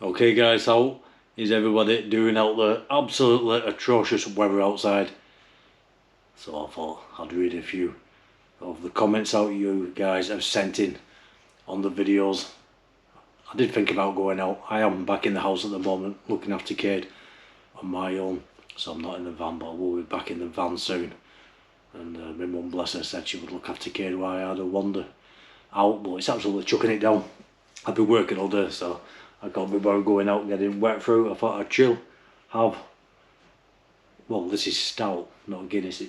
Okay guys, how is everybody doing out there? Absolutely atrocious weather outside. So I thought I'd read a few of the comments out you guys have sent in on the videos. I did think about going out. I am back in the house at the moment looking after Cade on my own. So I'm not in the van, but I will be back in the van soon. And my mum, bless her, said she would look after Cade while I had a wander out, but it's absolutely chucking it down. I've been working all day, so I can't be bothered going out and getting wet through. I thought I'd chill, well, this is stout, not Guinness.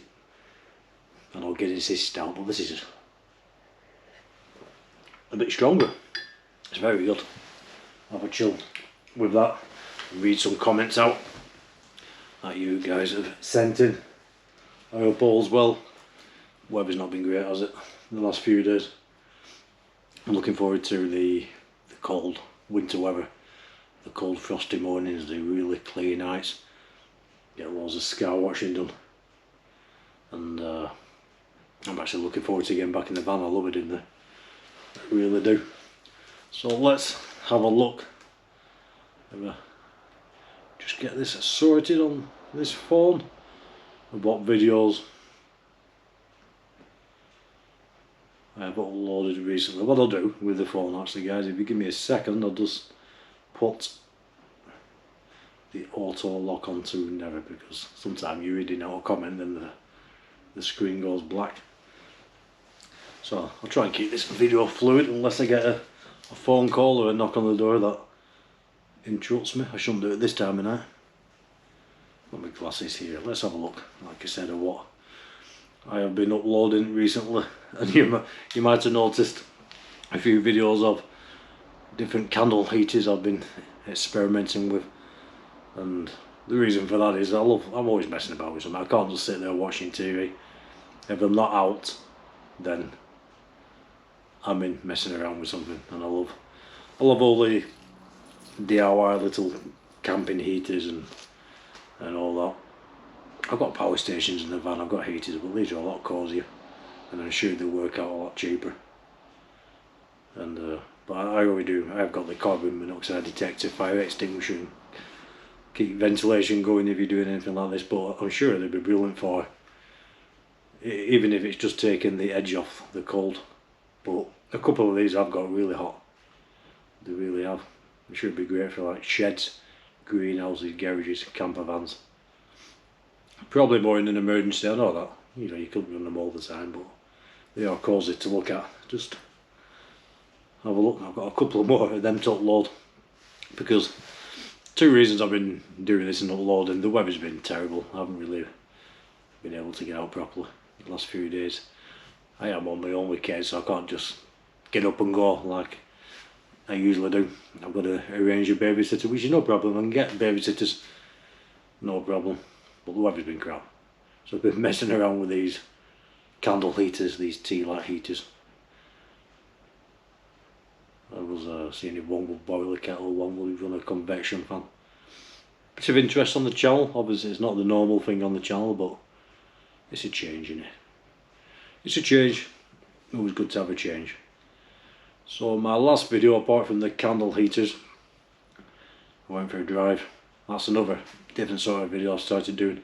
I know Guinness is stout, but this is a bit stronger. It's very good. Have a chill with that and read some comments out that you guys have sent in. I hope all's well. Weather's not been great, has it, the last few days? I'm looking forward to the cold winter weather, the cold frosty mornings, the really clear nights, get loads of scar watching done, and I'm actually looking forward to getting back in the van. I love it in there, I really do. So let's have a look. Just get this sorted on this phone of what videos I have uploaded recently. What I'll do with the phone actually, guys, if you give me a second, I'll just put the auto lock onto never, because sometimes you're reading out a comment and the screen goes black. So I'll try and keep this video fluid unless I get a phone call or a knock on the door that interrupts me. I shouldn't do it this time of night. Got my glasses here. Let's have a look, like I said, at what I have been uploading recently. And you might have noticed a few videos of different candle heaters I've been experimenting with, and the reason for that is I'm always messing about with something. I can't just sit there watching TV. If I'm not out, then I'm in messing around with something, and I love all the DIY little camping heaters and all that. I've got power stations in the van, I've got heaters, but these are a lot cosier, and I'm sure they work out a lot cheaper. And but I already do. I've got the carbon monoxide detector, fire extinguisher, and keep ventilation going if you're doing anything like this. But I'm sure they'd be brilliant for, even if it's just taking the edge off the cold. But a couple of these I've got really hot. They really have. I'm sure it'd be great for like sheds, greenhouses, garages, camper vans. Probably more in an emergency, I know that. You know, you couldn't run them all the time, but they are cosy to look at. Just have a look. I've got a couple of more of them to upload, because two reasons I've been doing this and uploading. The weather's been terrible. I haven't really been able to get out properly the last few days. I am on my own with kids, so I can't just get up and go like I usually do. I've got to arrange a babysitter, which is no problem. I can get babysitters, no problem. But the weather's been crap. So I've been messing around with these candle heaters, these tea light heaters. I was seeing if one would boil a kettle, one would run a convection fan. Bit of interest on the channel. Obviously it's not the normal thing on the channel, but it's a change, isn't it? It's a change. Always good to have a change. So my last video, apart from the candle heaters, I went for a drive. That's another different sort of video I started doing,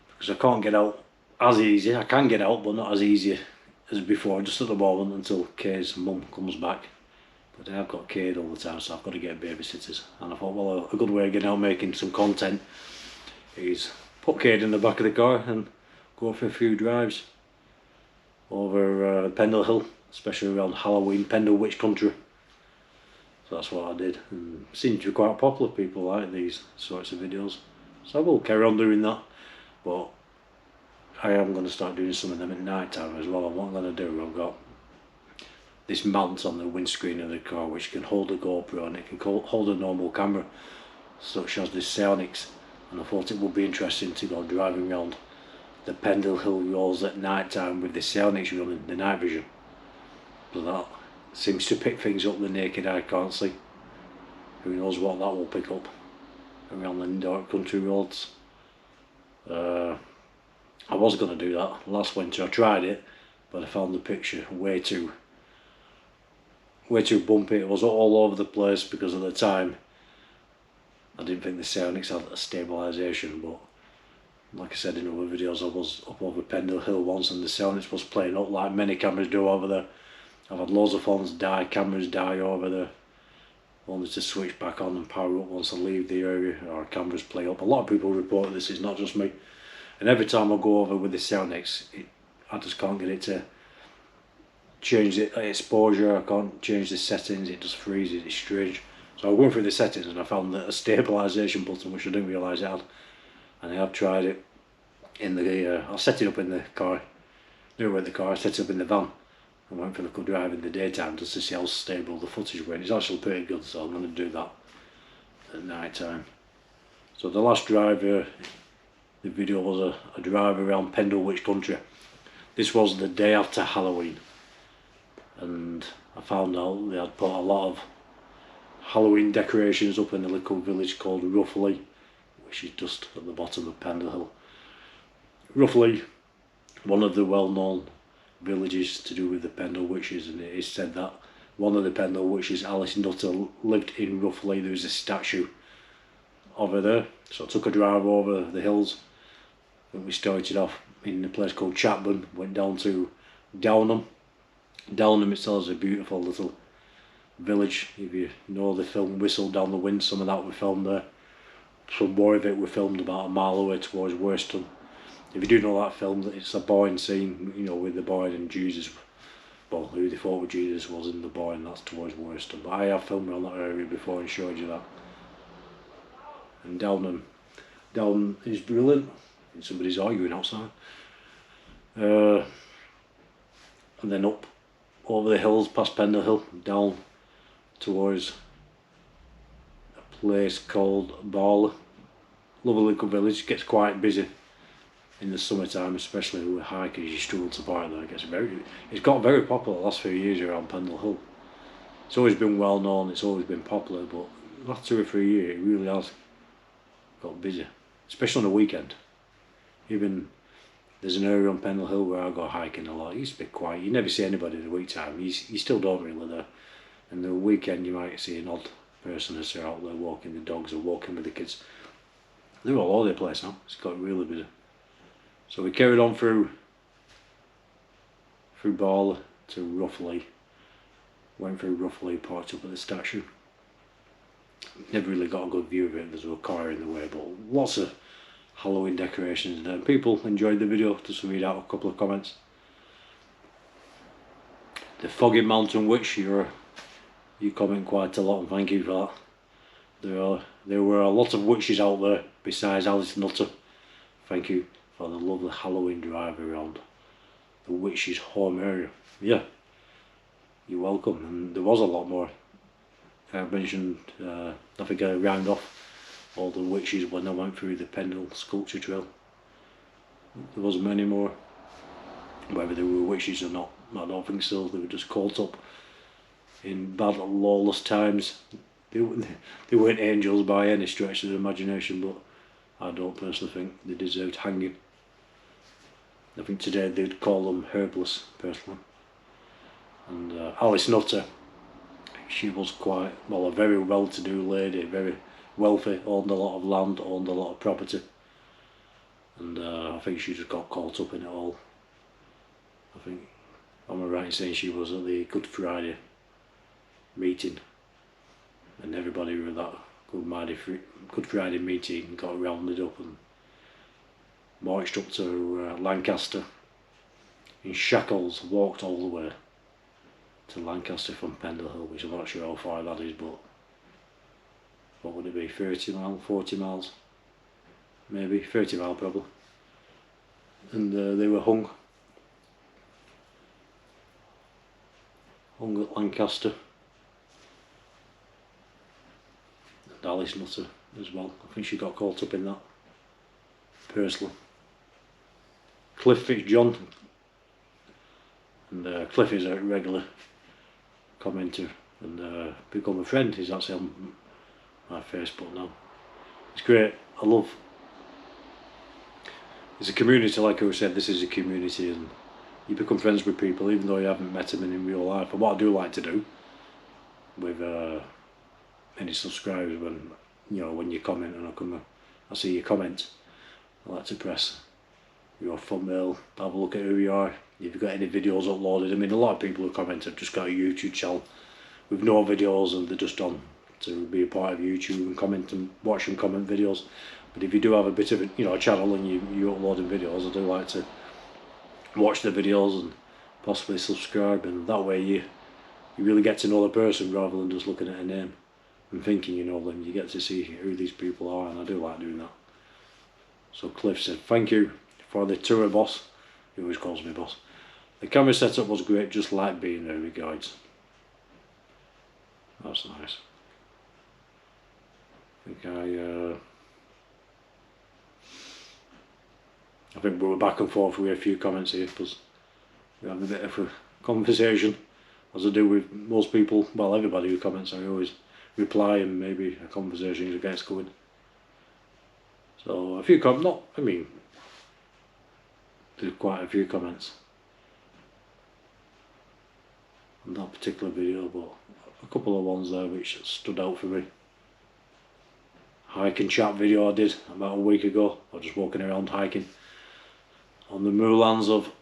because I can't get out as easy. I can get out, but not as easy as before, just at the moment, until Kay's mum comes back. But I've got Cade all the time, so I've got to get babysitters. And I thought, well, a good way of getting out making some content is put Cade in the back of the car and go for a few drives over Pendle Hill, especially around Halloween, Pendle Witch Country. So that's what I did, and it seemed to be quite popular. People like these sorts of videos, so I will carry on doing that. But I am going to start doing some of them at night time as well. And what I'm going to do, I've got this mount on the windscreen of the car which can hold a GoPro, and it can hold a normal camera such as this Psionics, and I thought it would be interesting to go driving around the Pendle Hill roads at night time with the Psionics running, the night vision. So that seems to pick things up the naked eye can't see. Who knows what that will pick up around the dark country roads. I was going to do that last winter. I tried it, but I found the picture way too way too bumpy. It was all over the place because at the time I didn't think the Sonics had a stabilisation, but like I said in other videos, I was up over Pendle Hill once and the Sonics was playing up like many cameras do over there. I've had loads of phones die, cameras die over there, only to switch back on and power up once I leave the area, or cameras play up. A lot of people report this, it's not just me. And every time I go over with the Sonics, I just can't get it to change the exposure, I can't change the settings, it just freezes, it's strange. So I went through the settings and I found that a stabilisation button, which I didn't realise it had. And I have tried it in the, I'll set it up in the car, do it with the car, I set it up in the van. I went for the drive in the daytime just to see how stable the footage went. It's actually pretty good, so I'm going to do that at night time. So the last drive, the video was a drive around Pendlewick country. This was the day after Halloween, and I found out they had put a lot of Halloween decorations up in a little village called Roughly, which is just at the bottom of Pendle Hill. Roughly, one of the well-known villages to do with the Pendle Witches, and it is said that one of the Pendle Witches, Alice Nutter, lived in Roughly. There was a statue over there, so I took a drive over the hills and we started off in a place called Chapman, went down to Downham. Downham itself is a beautiful little village. If you know the film Whistle Down the Wind, some of that we filmed there. Some more of it we filmed about a mile away towards Worston. If you do know that film, it's a Boyne scene, you know, with the Boyne and Jesus. Well, who they thought Jesus was in the Boyne, that's towards Worston. But I have filmed around that area before and showed you that. And Downham is brilliant. Somebody's arguing outside. And then up over the hills past Pendle Hill, down towards a place called Barley. Lovely little village, gets quite busy in the summertime, especially with hikers. You struggle to park there. It's got very popular the last few years around Pendle Hill. It's always been well known, it's always been popular, but the last 2 or 3 years it really has got busy, especially on the weekend. Even there's an area on Pendle Hill where I go hiking a lot. It used to be quiet, you never see anybody in the week time, you still don't really there. And the weekend you might see an odd person that's out there walking the dogs or walking with the kids. They're all over the place now, it's got really busy. So we carried on through Barley to Roughly, went through Roughly, parked up at the statue. Never really got a good view of it, there's a car in the way, but lots of Halloween decorations there. People enjoyed the video, just to read out a couple of comments. The Foggy Mountain Witch, you comment quite a lot, and thank you for that. There were a lot of witches out there besides Alice Nutter. Thank you for the lovely Halloween drive around the witch's home area. Yeah, you're welcome. And there was a lot more. I mentioned, I think I round off all the witches when I went through the Pendle Sculpture Trail. There was many more. Whether they were witches or not, I don't think so. They were just caught up in bad lawless times. They weren't angels by any stretch of the imagination, but I don't personally think they deserved hanging. I think today they'd call them herbless, personally. And Alice Nutter, she was quite, well, a very well-to-do lady, very wealthy, owned a lot of land, owned a lot of property. And I think she just got caught up in it all. I think, am I right in saying she was at the Good Friday meeting, and everybody who were at that Good Friday meeting got rounded up and marched up to Lancaster in shackles, walked all the way to Lancaster from Pendle Hill, which I'm not sure how far that is, but what would it be, 30 miles, 40 miles, maybe 30 miles probably. And they were hung at Lancaster. And Alice Nutter as well, I think she got caught up in that personally. Cliff Fitzjohn, and Cliff is a regular commenter and become a friend. He's actually on my Facebook now. It's great, I love, it's a community, like I said, this is a community, and you become friends with people even though you haven't met them in real life. And what I do like to do with any subscribers when, you know, when you comment and I see your comment. I like to press your thumbnail, have a look at who you are, if you've got any videos uploaded. I mean, a lot of people who comment have just got a YouTube channel with no videos and they're just on to be a part of YouTube and comment and watch and comment videos. But if you do have a bit of a, you know, a channel and you're uploading videos, I do like to watch the videos and possibly subscribe, and that way you really get to know the person rather than just looking at a name and thinking you know them. You get to see who these people are, and I do like doing that. So Cliff said, thank you for the tour, boss. He always calls me boss. The camera setup was great, just like being there, regards. That's nice. I think we were back and forth with a few comments here because we have a bit of a conversation, as I do with most people. Well, everybody who comments, I always reply, and maybe a conversation gets going. So a few there's quite a few comments on that particular video, but a couple of ones there which stood out for me. Hike and chat video I did about a week ago. I was just walking around hiking on the moorlands of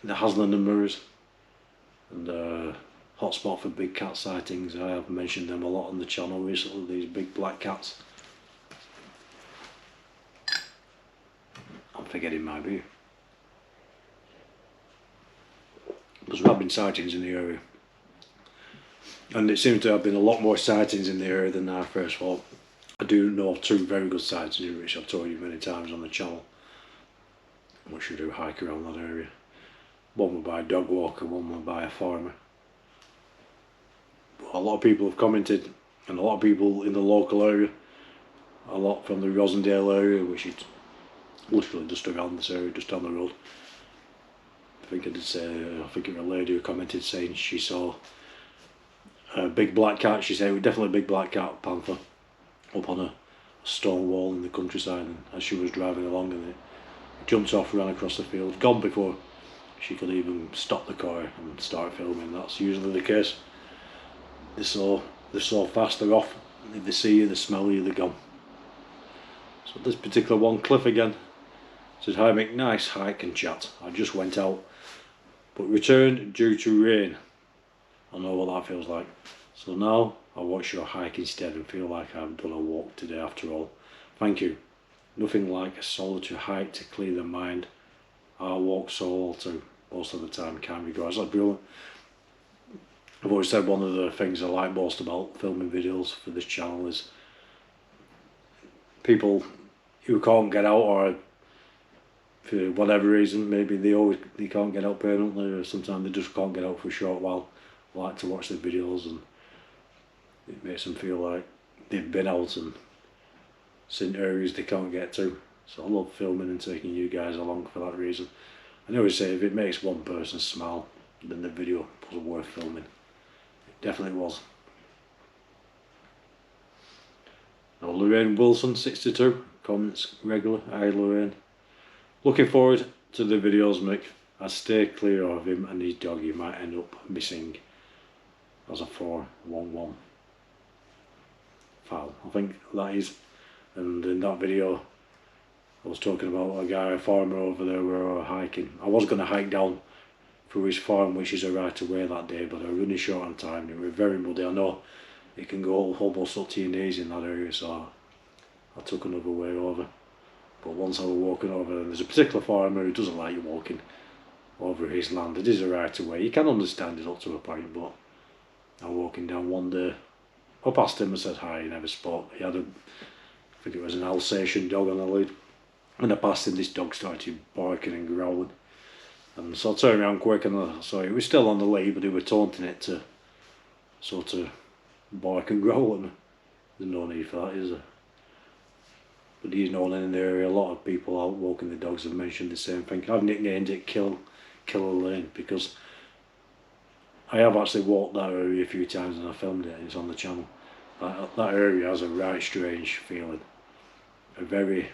the Hasland and Moors, and hotspot for big cat sightings. I have mentioned them a lot on the channel recently, these big black cats. I'm forgetting my view. There's not been sightings in the area, and it seems to have been a lot more sightings in the area than I first thought. I do know of two very good sightings which I've told you many times on the channel, which you do hike around that area. One was by a dog walker, one was by a farmer. But a lot of people have commented, and a lot of people in the local area, a lot from the Rosendale area, which is literally just around this area, just down the road. I think it was a lady who commented saying she saw a big black cat. She said it was definitely a big black cat, panther, up on a stone wall in the countryside, and as she was driving along, and it jumped off, ran across the field, gone before she could even stop the car and start filming. That's usually the case. They're so fast, they're off. If they see you, they smell you, they're gone. So this particular one, Cliff again, says, hi Mick, nice hike and chat. I just went out, but returned due to rain. I know what that feels like. So now I watch your hike instead and feel like I've done a walk today after all. Thank you. Nothing like a solitary hike to clear the mind. I walk solo too, most of the time, can't be guys. That's brilliant. I've always said one of the things I like most about filming videos for this channel is people who can't get out, or for whatever reason, maybe they can't get out permanently, or sometimes they just can't get out for a short while, like to watch the videos, and it makes them feel like they've been out and seen areas they can't get to. So I love filming and taking you guys along for that reason. I always say if it makes one person smile, then the video was worth filming. It definitely was. Now Lorraine Wilson 62 comments regular. Hi Lorraine. Looking forward to the videos, Mick. I stay clear of him and his dog. You might end up missing. As a 411 foul, I think that is. And in that video I was talking about a farmer over there where we were hiking. I was going to hike down through his farm, which is a right of way that day, but I was running short on time. It was very muddy. I know it can go almost up to your knees in that area, so I took another way over. But once I was walking over, and there's a particular farmer who doesn't like you walking over his land. It is a right of way. You can understand it up to a point, but I was walking down one day. I passed him and said hi, he never spoke. He had I think it was an Alsatian dog on the lead. And I passed him, this dog started barking and growling. And so I turned around quick and I saw it was still on the lead, but he was taunting it to sort of bark and growl at me. There's no need for that, is there? But he's known in the area. A lot of people out walking the dogs have mentioned the same thing. I've nicknamed it Killer Lane because I have actually walked that area a few times and I filmed it, and it's on the channel. That area has a right strange feeling, a very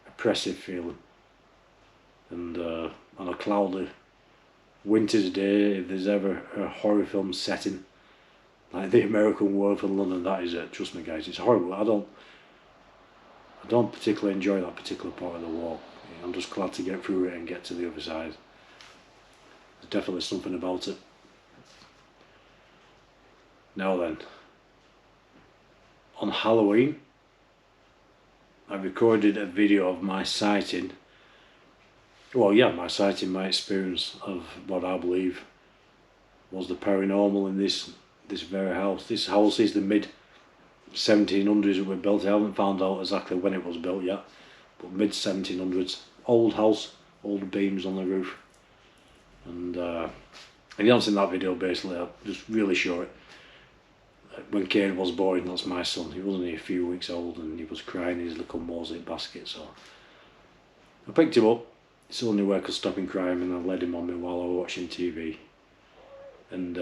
oppressive feeling, and on a cloudy winter's day, if there's ever a horror film setting like the American Werewolf in London, that is it. Trust me, guys, it's horrible. I don't particularly enjoy that particular part of the walk. I'm just glad to get through it and get to the other side. There's definitely something about it. Now then, on Halloween, I recorded a video of my sighting. Well, yeah, my sighting, my experience of what I believe was the paranormal in this very house. This house is the mid 1700s it was built. I haven't found out exactly when it was built yet, but mid 1700s. Old house, old beams on the roof. And if you haven't seen that video, basically, I'm just really short. When Cade was born, that's my son, he was only a few weeks old and he was crying in his little mosaic basket, so I picked him up. It's the only way I could stop him crying, and I led him on me while I was watching TV, and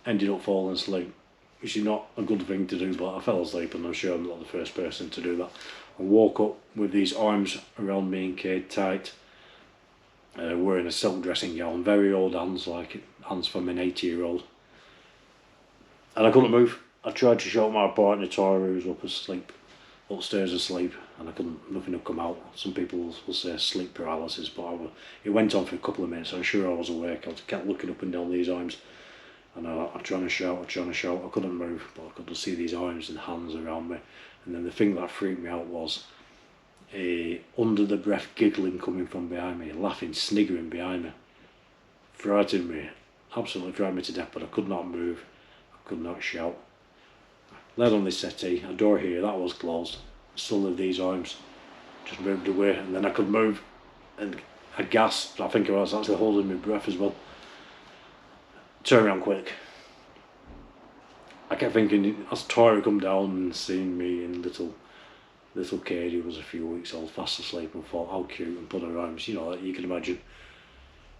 ended up falling asleep, which is not a good thing to do, but I fell asleep, and I'm sure I'm not the first person to do that. I woke up with these arms around me and Cade tight, wearing a silk dressing gown, very old hands, like hands from an 80-year-old. And I couldn't move. I tried to shout my partner Tara, who was upstairs asleep, and nothing would come out. Some people will say sleep paralysis, but it went on for a couple of minutes. I'm sure I was awake. I kept looking up and down these arms, and I'm trying to shout. I couldn't move, but I could just see these arms and hands around me. And then the thing that freaked me out was a under the breath giggling coming from behind me, laughing, sniggering behind me. Frightened me, absolutely frightened me to death, but I could not move. Could not shout. Laid on this settee, a door here, that was closed. Still had these arms, just moved away, and then I could move, and I gasped. I think I was actually holding my breath as well. Turned around quick. I kept thinking, as Tori come down and seen me in little Cade, who was a few weeks old, fast asleep, and thought how cute, and put her arms, you know, like you can imagine.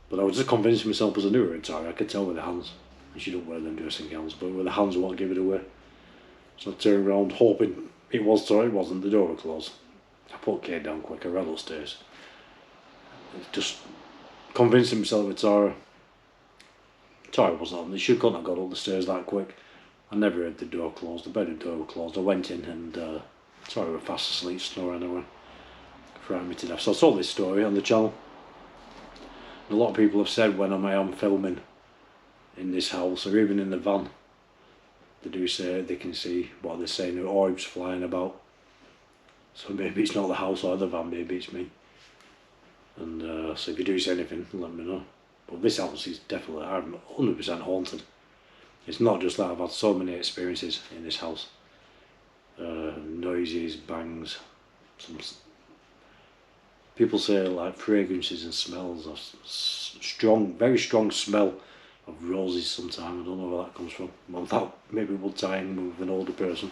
But I was just convincing myself, because I knew her in Tori, I could tell with the hands. She don't wear them dressing gowns, but with the hands won't give it away. So I turned around hoping it was Tara. It wasn't, the door was closed. I put Cade down quick, I ran upstairs. Just convincing myself with Tara. Tara wasn't on, she couldn't have got up the stairs that quick. I never heard the door closed, the bedroom door was closed. I went in and Tara was fast asleep, snoring away. Frightened me to death. So I told this story on the channel. And a lot of people have said when I am filming in this house, or even in the van, they do say they can see what they're saying, orbs flying about. So maybe it's not the house or the van, maybe it's me. And so if you do see anything, let me know. But this house is definitely, I'm 100% haunted. It's not just that, I've had so many experiences in this house. Noises, bangs, some people say like fragrances and smells, a strong, very strong smell of roses sometimes. I don't know where that comes from. Well, that maybe would tie in with an older person.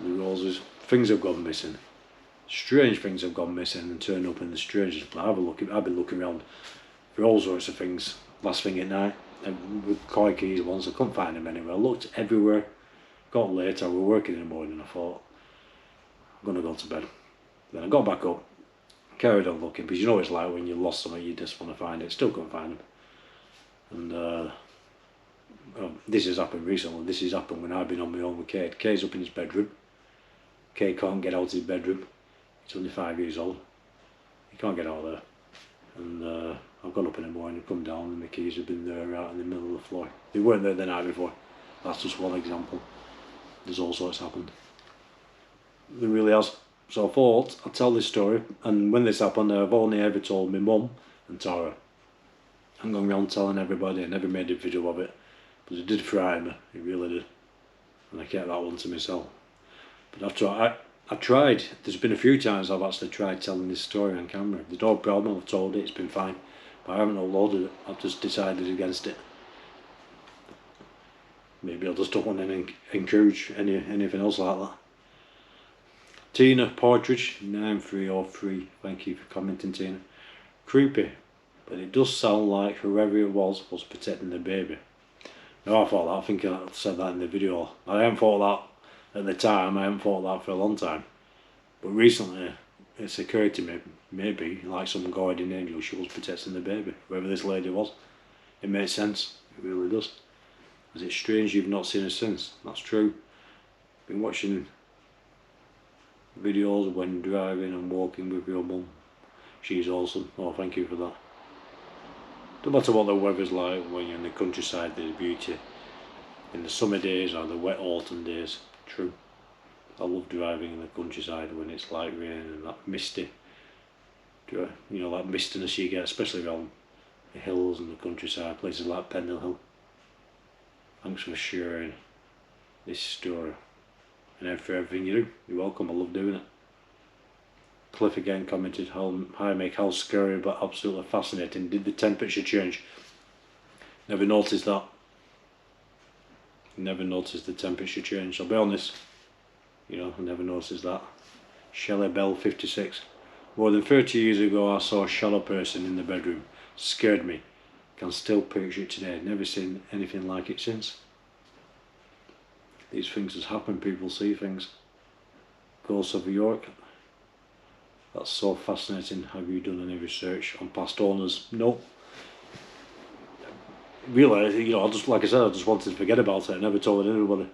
The roses, things have gone missing. Strange things have gone missing and turned up in the strangest place. I've been looking around for all sorts of things last thing at night, and with car keys once, I couldn't find them anywhere. I looked everywhere, got late, I was working in the morning, I thought, I'm going to go to bed. Then I got back up, carried on looking, because you know what it's like when you lost something, you just want to find it. Still couldn't find them. And this has happened recently. This has happened when I've been on my own with Cade. Cade's up in his bedroom. Cade can't get out of his bedroom. He's only 5 years old. He can't get out of there. And I've gone up in the morning, come down, and the keys have been there out in the middle of the floor. They weren't there the night before. That's just one example. There's all sorts happened. There really has. So I thought I'd tell this story, and when this happened, I've only ever told my mum and Tara. I'm going around telling everybody. I never made a video of it, but it did frighten me, it really did, and I kept that one to myself. But I tried, there's been a few times I've actually tried telling this story on camera. The dog problem, I've told it, it's been fine, but I haven't uploaded it. I've just decided against it. Maybe I just don't want to encourage anything else like that. Tina Partridge 9303, thank you for commenting, Tina. Creepy, but it does sound like whoever it was protecting the baby. No, I thought that. I think I said that in the video. I hadn't thought that at the time. I haven't thought that for a long time. But recently, it's occurred to me, maybe, like some guardian angel, she was protecting the baby, whoever this lady was. It makes sense, it really does. Is it strange you've not seen her since? That's true. Been watching videos when driving and walking with your mum. She's awesome. Oh, thank you for that. No matter what the weather's like, when you're in the countryside, there's beauty. In the summer days or the wet autumn days, true. I love driving in the countryside when it's like raining and that misty, you know, like mistiness you get, especially around the hills and the countryside, places like Pendle Hill. Thanks for sharing this story and for everything you do. You're welcome, I love doing it. Cliff again commented, hi Mick, how scary but absolutely fascinating. Did the temperature change? Never noticed that. Never noticed the temperature change. I'll be honest, you know, I never noticed that. Shelley Bell 56. More than 30 years ago I saw a shadow person in the bedroom. Scared me. Can still picture it today. Never seen anything like it since. These things has happened, people see things. Ghosts of York. That's so fascinating. Have you done any research on past owners? No. Really, you know, like I said, I just wanted to forget about it. I never told anybody.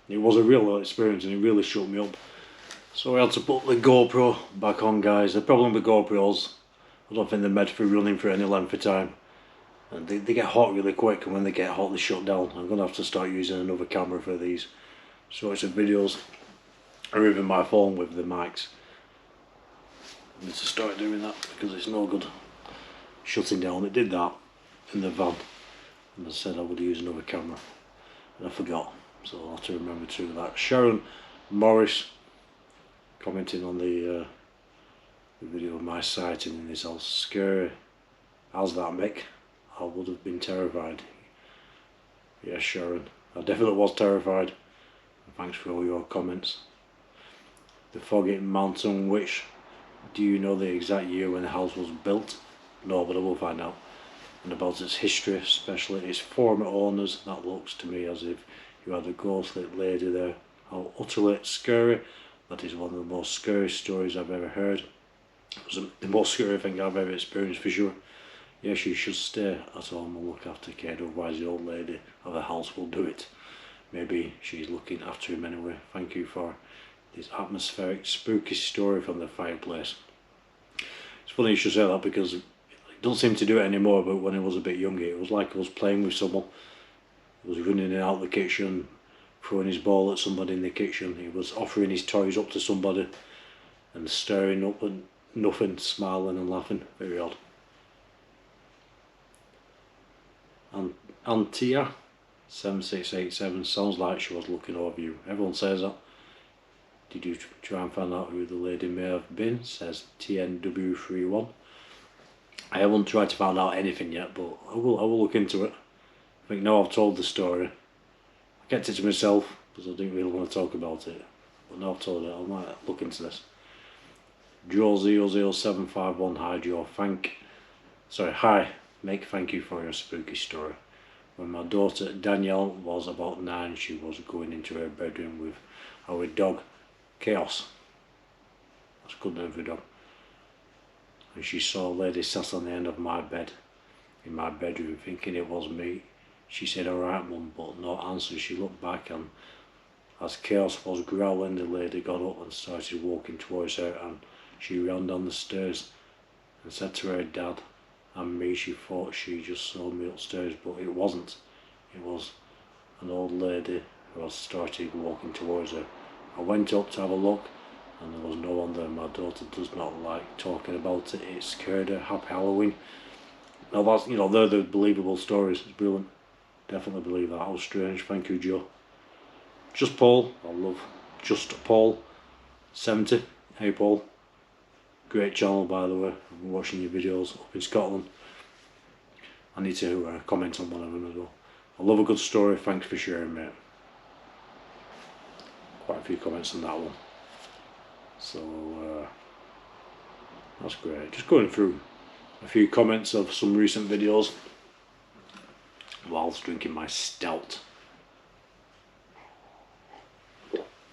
It was a real experience and it really shook me up. So I had to put the GoPro back on, guys. The problem with GoPros, I don't think they're meant for running for any length of time. And they get hot really quick, and when they get hot they shut down. I'm going to have to start using another camera for these sorts of videos, or even my phone with the mics. I need to start doing that because it's no good shutting down. It did that in the van, and I said I would use another camera, and I forgot, so I'll have to remember to do that. Sharon Morris commenting on the video of my sighting in this house. Scary. How's that, Mick? I would have been terrified. Yes, Sharon, I definitely was terrified. And thanks for all your comments. The Foggy Mountain Witch. Do you know the exact year when the house was built? No, but I will find out. And about its history, especially its former owners. That looks to me as if you had a ghostly lady there. How utterly scary. That is one of the most scary stories I've ever heard. It was the most scary thing I've ever experienced, for sure. Yes, you should stay at home and look after Kate, otherwise the old lady of the house will do it. Maybe she's looking after him anyway. Thank you for this atmospheric, spooky story from the fireplace. It's funny you should say that because it doesn't seem to do it anymore, but when I was a bit younger, it was like I was playing with someone. He was running in and out of the kitchen, throwing his ball at somebody in the kitchen. He was offering his toys up to somebody and staring up and nothing, smiling and laughing. Very odd. Antia 7687 sounds like she was looking over you. Everyone says that. Did you try and find out who the lady may have been? Says TNW31. I haven't tried to find out anything yet, but I will look into it. I think now I've told the story, I kept it to myself because I didn't really want to talk about it. But now I've told it, I might look into this. Joe00751, hi Joe, hi Mick, thank you for your spooky story. When my daughter Danielle was about 9, she was going into her bedroom with our dog Chaos. That's a good name for a dog. And she saw a lady sat on the end of my bed in my bedroom, thinking it was me. She said alright mum, but no answer. She looked back, and as Chaos was growling, the lady got up and started walking towards her, and she ran down the stairs and said to her dad and me she thought she just saw me upstairs, but it wasn't. It was an old lady who had started walking towards her. I went up to have a look and there was no one there. My daughter does not like talking about it. It scared her. Happy Halloween. Now that's, you know, they're the believable stories. It's brilliant. Definitely believe that. How strange. Thank you, Joe. Just Paul. I love Just Paul 70. Hey Paul. Great channel, by the way. I've been watching your videos up in Scotland. I need to comment on one of them as well. I love a good story. Thanks for sharing, mate. Quite a few comments on that one. So that's great. Just going through a few comments of some recent videos whilst drinking my stout.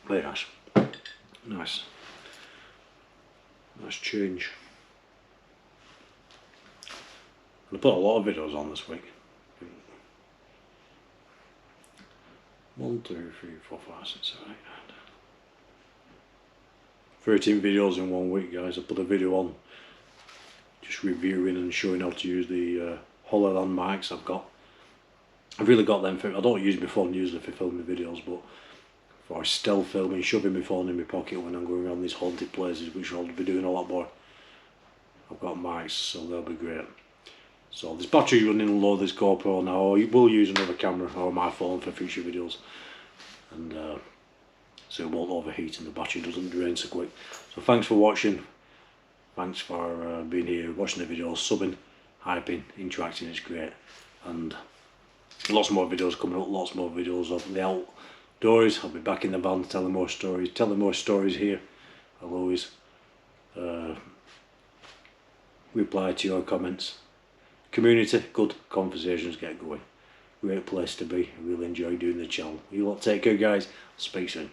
Very nice. Nice. Nice change. I put a lot of videos on this week. 1, 2, 3, 4, 5, 6, 7, 8, 9. 13 videos in 1 week, guys. I put a video on just reviewing and showing how to use the HoloLens mics I've got. I've really got them for, I don't use my phone usually for filming videos, but for stealth filming, shoving my phone in my pocket when I'm going around these haunted places, which I'll be doing a lot more, I've got mics, so they'll be great. So this battery's running low, this GoPro now. I will use another camera or my phone for future videos, and so it won't overheat and the battery doesn't drain so quick. So thanks for watching, thanks for being here, watching the videos, subbing, hyping, interacting, it's great. And lots more videos coming up, lots more videos of the outdoors. I'll be back in the van telling more stories here. I'll always reply to your comments. Community, good conversations get going. Great place to be. I really enjoy doing the channel. You lot take care, guys. I'll speak soon.